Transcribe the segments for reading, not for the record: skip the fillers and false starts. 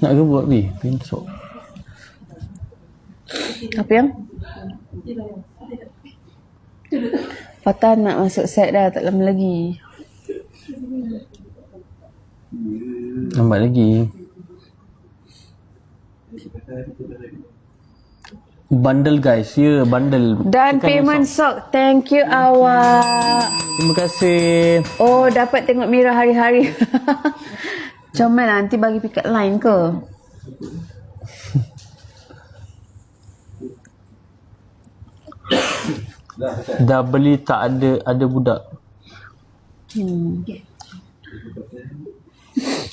Nak ke buat besok? Apa yang? Fatah nak masuk set dah, tak lama lagi. Lambat lagi. Bundle guys, ya, bundle. Dan payment sok. Thank you awak. Terima kasih. Oh, dapat tengok Mira hari-hari. Comel lah, nanti bagi pick up line ke? Dah beli tak ada budak.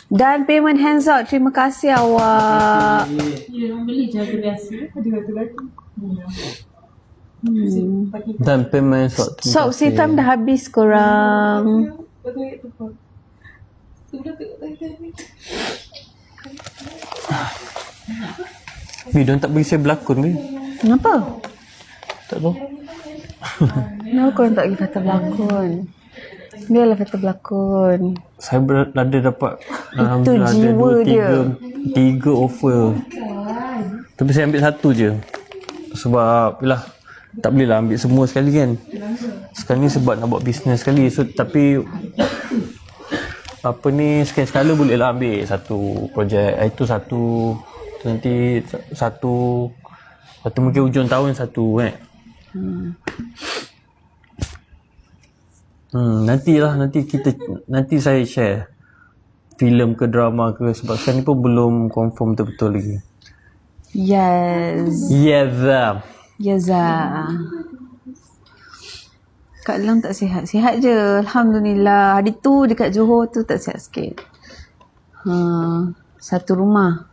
Dan payment hands out. Terima kasih awak. Orang beli jaga biasa. Ada satu lagi. Dan payment sok. Sok hitam dah habis korang. Diorang tak bagi saya berlakon ke? Kenapa? Tak tahu. Kenapa korang tak bagi Fatah berlakon? Biarlah Fatah berlakon. Saya ada dapat Itu jiwa dia. tiga offer. Tapi saya ambil satu je. Sebab yalah, tak boleh lah ambil semua sekali kan. Sekarang ni sebab nak buat bisnes sekali. So tapi apa ni, sekali-sekala boleh lah ambil satu projek. Itu satu, nanti satu mungkin hujung tahun satu kan. Nanti saya share filem ke drama ke, sebab sekarang ni pun belum confirm betul-betul lagi. Yes. Yes. Kak Lang tak sihat. Sihat je. Alhamdulillah. Hari tu dekat Johor tu tak sihat sikit. Satu rumah.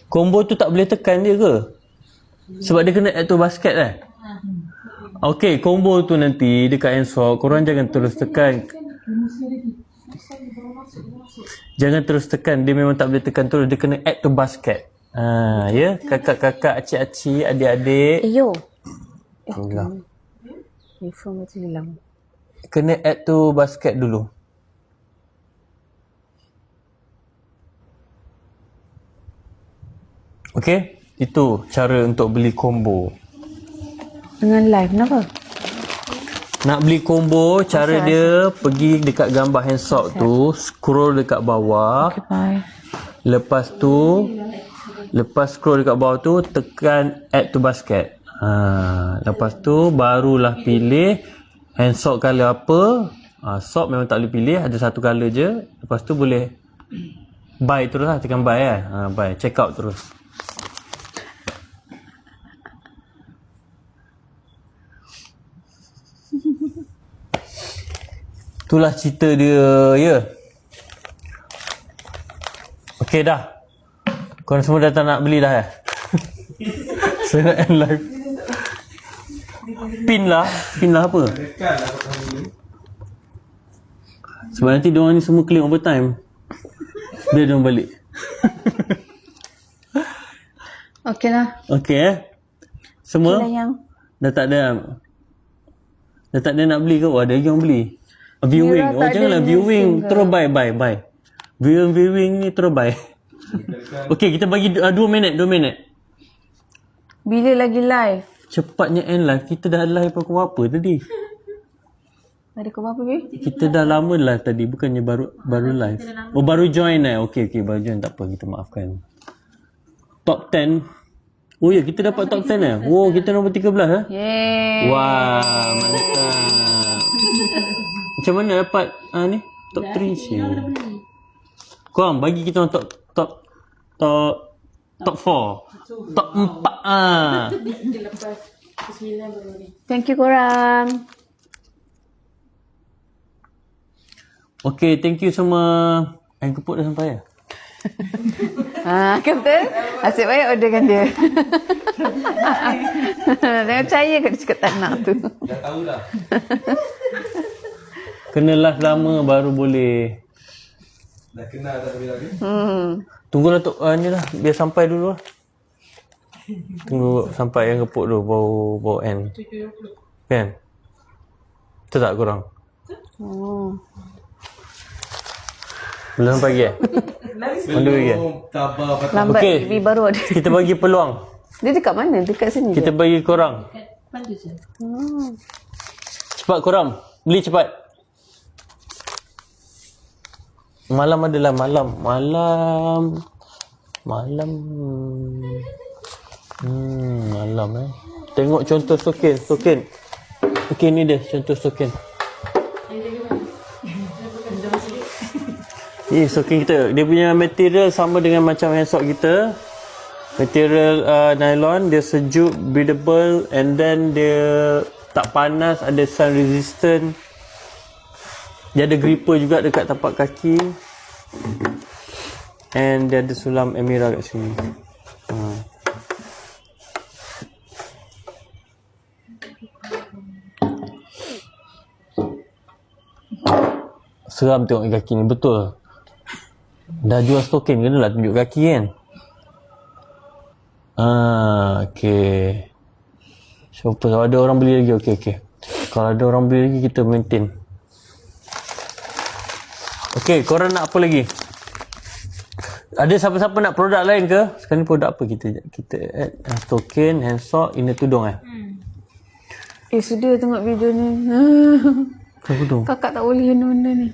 Combo tu tak boleh tekan dia ke? Sebab dia kena add tu basket kan? Okey, combo tu nanti dekat Ensok, korang jangan terus tekan. Jangan terus tekan, dia memang tak boleh tekan terus, dia kena add to basket. Ya, kakak-kakak, acik-acik, adik-adik. Yo. Alhamdulillah. Earphone macam hilang. Kena add to basket dulu. Okey, itu cara untuk beli combo. Dengan live, kenapa? Nak beli combo, cara dia pergi dekat gambar handsock tu, scroll dekat bawah. Okay, bye. Lepas scroll dekat bawah tu, tekan add to basket. Lepas tu barulah pilih handsock color apa. Sock memang tak boleh pilih, ada satu color je. Lepas tu boleh buy terus lah, tekan buy kan. Buy, check out terus. Itulah cerita dia, ya. Okey dah. Korang semua dah tak nak beli dah ya? Saya nak end live. Pin lah apa? Sebab nanti diorang ni semua claim overtime. Biar diorang balik. Okey lah. Okey semua? Okay lah yang. Dah tak ada nak beli ke? Ada lagi orang beli. Viewing. Janganlah viewing. Terus buy. Viewing ni terus buy. Okey, kita bagi 2 minit. Bila lagi live? Cepatnya end live. Kita dah live pukul apa tadi? Ada kau apa, babe? Kita dah lama live tadi. Bukannya baru live. Oh, baru join Okey, baru join. Tak apa, kita maafkan. Top 10. Oh ya, kita dapat top 10 Oh, kita nombor 13 Yeay. Wah, mantap. Macam mana dapat ni? Top 3 je. Korang bagi kita orang top 4. Top 4 Thank you korang. Okay, thank you semua. Air keput dah sampai ya? Kan betul? Asyik baik orderkan dia. Jangan percaya kat dia cakap tak nak tu. Dah tahulah. Kena live lama baru boleh. Dah kenal dah habis lagi. Tunggulah ni lah. Biar sampai dulu lah. Tunggu sampai yang keput tu baru end. Kan? Betul tak korang? Belum pagi On the way ke? Tabah patah. Lambat Okey. okay. baru ada. Kita bagi peluang. Dia dekat mana? Dekat sini Kita je? bagi korang. Depan tu je. Cepat korang. Beli cepat. Malam adalah malam. Malam. Malam Tengok contoh token. Okey, ni dia contoh token. Ni token kita. Dia punya material sama dengan macam handsock kita. Material nylon, dia sejuk, breathable, and then dia tak panas, ada sun resistant. Dia ada gripper juga dekat tapak kaki. And dia ada sulam Emira kat sini. Seram tengok kaki ni, betul. Dah jual token, kenalah tunjuk kaki kan. Okay. So, kalau ada orang beli lagi, okay. Kalau ada orang beli lagi, kita maintain. Okay, korang nak apa lagi? Ada siapa-siapa nak produk lain ke? Sekarang ni produk apa kita add? Token, handsock, inner tudung Sudah tengok video ni. Tudung. Kakak tak boleh benda-benda ni.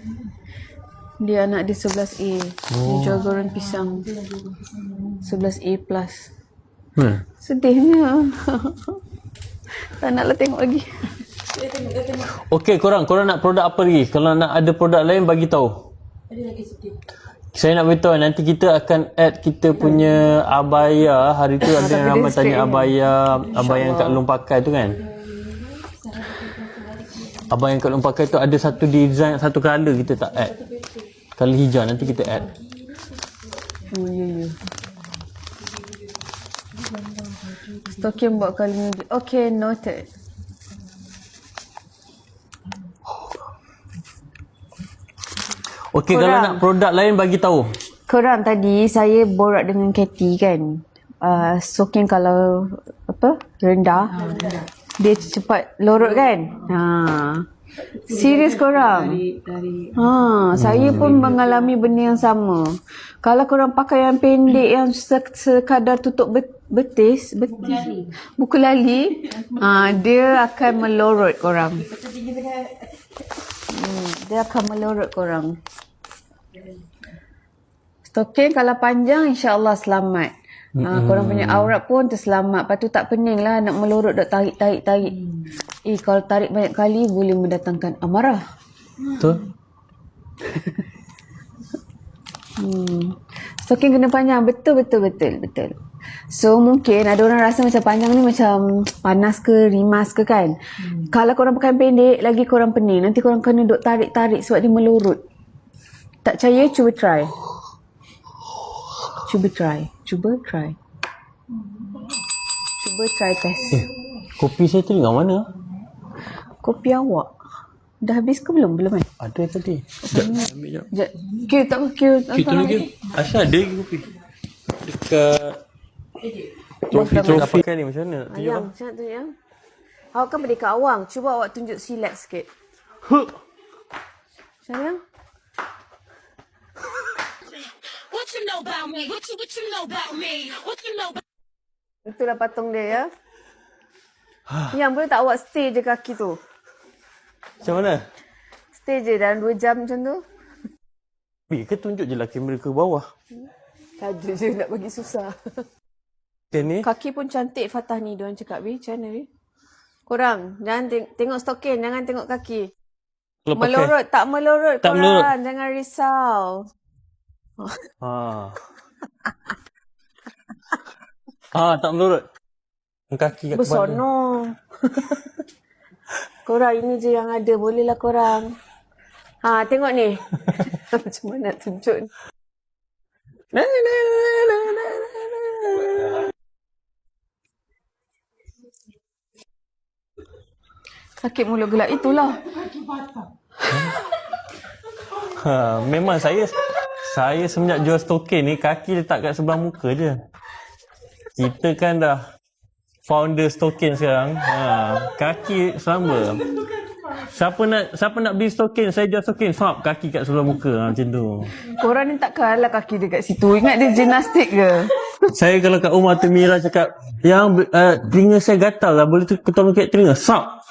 Dia anak dia 11A. Dia jual goreng pisang. 11A plus. Sedihnya. Tak naklah tengok lagi. Okay, korang nak produk apa lagi? Kalau nak ada produk lain, bagi tahu. Ada lagi sikit. Saya nak beritahu, nanti kita akan add kita punya abaya. Hari tu ada yang ramai tanya abaya yang Kak Long pakai tu kan. Abang yang Kak Long pakai tu ada satu design, satu colour kita tak add. Colour hijau, nanti kita add. Ya. Stocking buat kali ni. Okay, noted. Okey, kalau nak produk lain bagi tahu. Korang tadi saya borak dengan Katie kan. Stocking kalau rendah. Dia cepat lorot kan. Serius korang. Saya pun mengalami benda yang sama. Kalau korang pakai yang pendek yang sekadar tutup betis, buku lali, dia akan melorot korang. Dia akan melorot korang. Stocking kalau panjang insya-Allah selamat. Korang punya aurat pun terselamat. Lepas tu tak pening lah nak melorot, dok tarik. Kalau tarik banyak kali boleh mendatangkan amarah. Betul? Stocking kena panjang. Betul. So mungkin ada orang rasa macam panjang ni macam panas ke, rimas ke kan. Kalau korang pakai pendek lagi korang pening. Nanti korang kena duk tarik sebab dia melorot. Tak percaya, cuba try. Cuba try test. Kopi saya tu dengan mana? Kopi awak dah habis ke belum? Belum kan? Ada tadi. Sekejap. Ambil jap. Sekejap. Queue tak apa, queue. Kita lagi. Asal ada lagi kopi. Dekat trofi kan ni macam mana nak tunjuk? Ayam, macam tu ya. Awak kan Merdeka Awang. Cuba awak tunjuk silat sikit. Macam mana? What you know about me? What you know about me? What you know about Itulah patung dia ya. Yang boleh tak awak stay je kaki tu? Macam mana? Stay je dalam 2 jam macam tu. Ke tunjuk je lah kamera ke bawah. Saja je nak bagi susah. Dan ni Kaki pun cantik Fatah ni, diorang cakap. Macam mana ni? Korang, jangan tengok stokin, jangan tengok kaki. kalau pakai. Melorot, tak melorot Tak korang. melorot. Jangan risau. Tak melorot. Kaki kat kepala. Bersono. Korang ini je yang ada. Bolehlah korang. Tengok ni. Macam mana nak tunjuk ni. Sakit mulut gelap. Itulah. Memang saya semenjak jual stokin ni kaki letak kat sebelah muka je. Kita kan dah founder stokin sekarang. Kaki selamba. Siapa nak beli stokin, saya jual stokin. Faham kaki kat sebelah muka macam tu. Korang ni tak kalah kaki dia kat situ. Ingat dia gimnastik ke? Saya kalau kat rumah tu Mira cakap, yang telinga saya gatal lah, boleh tu tolong kat telinga. Sap.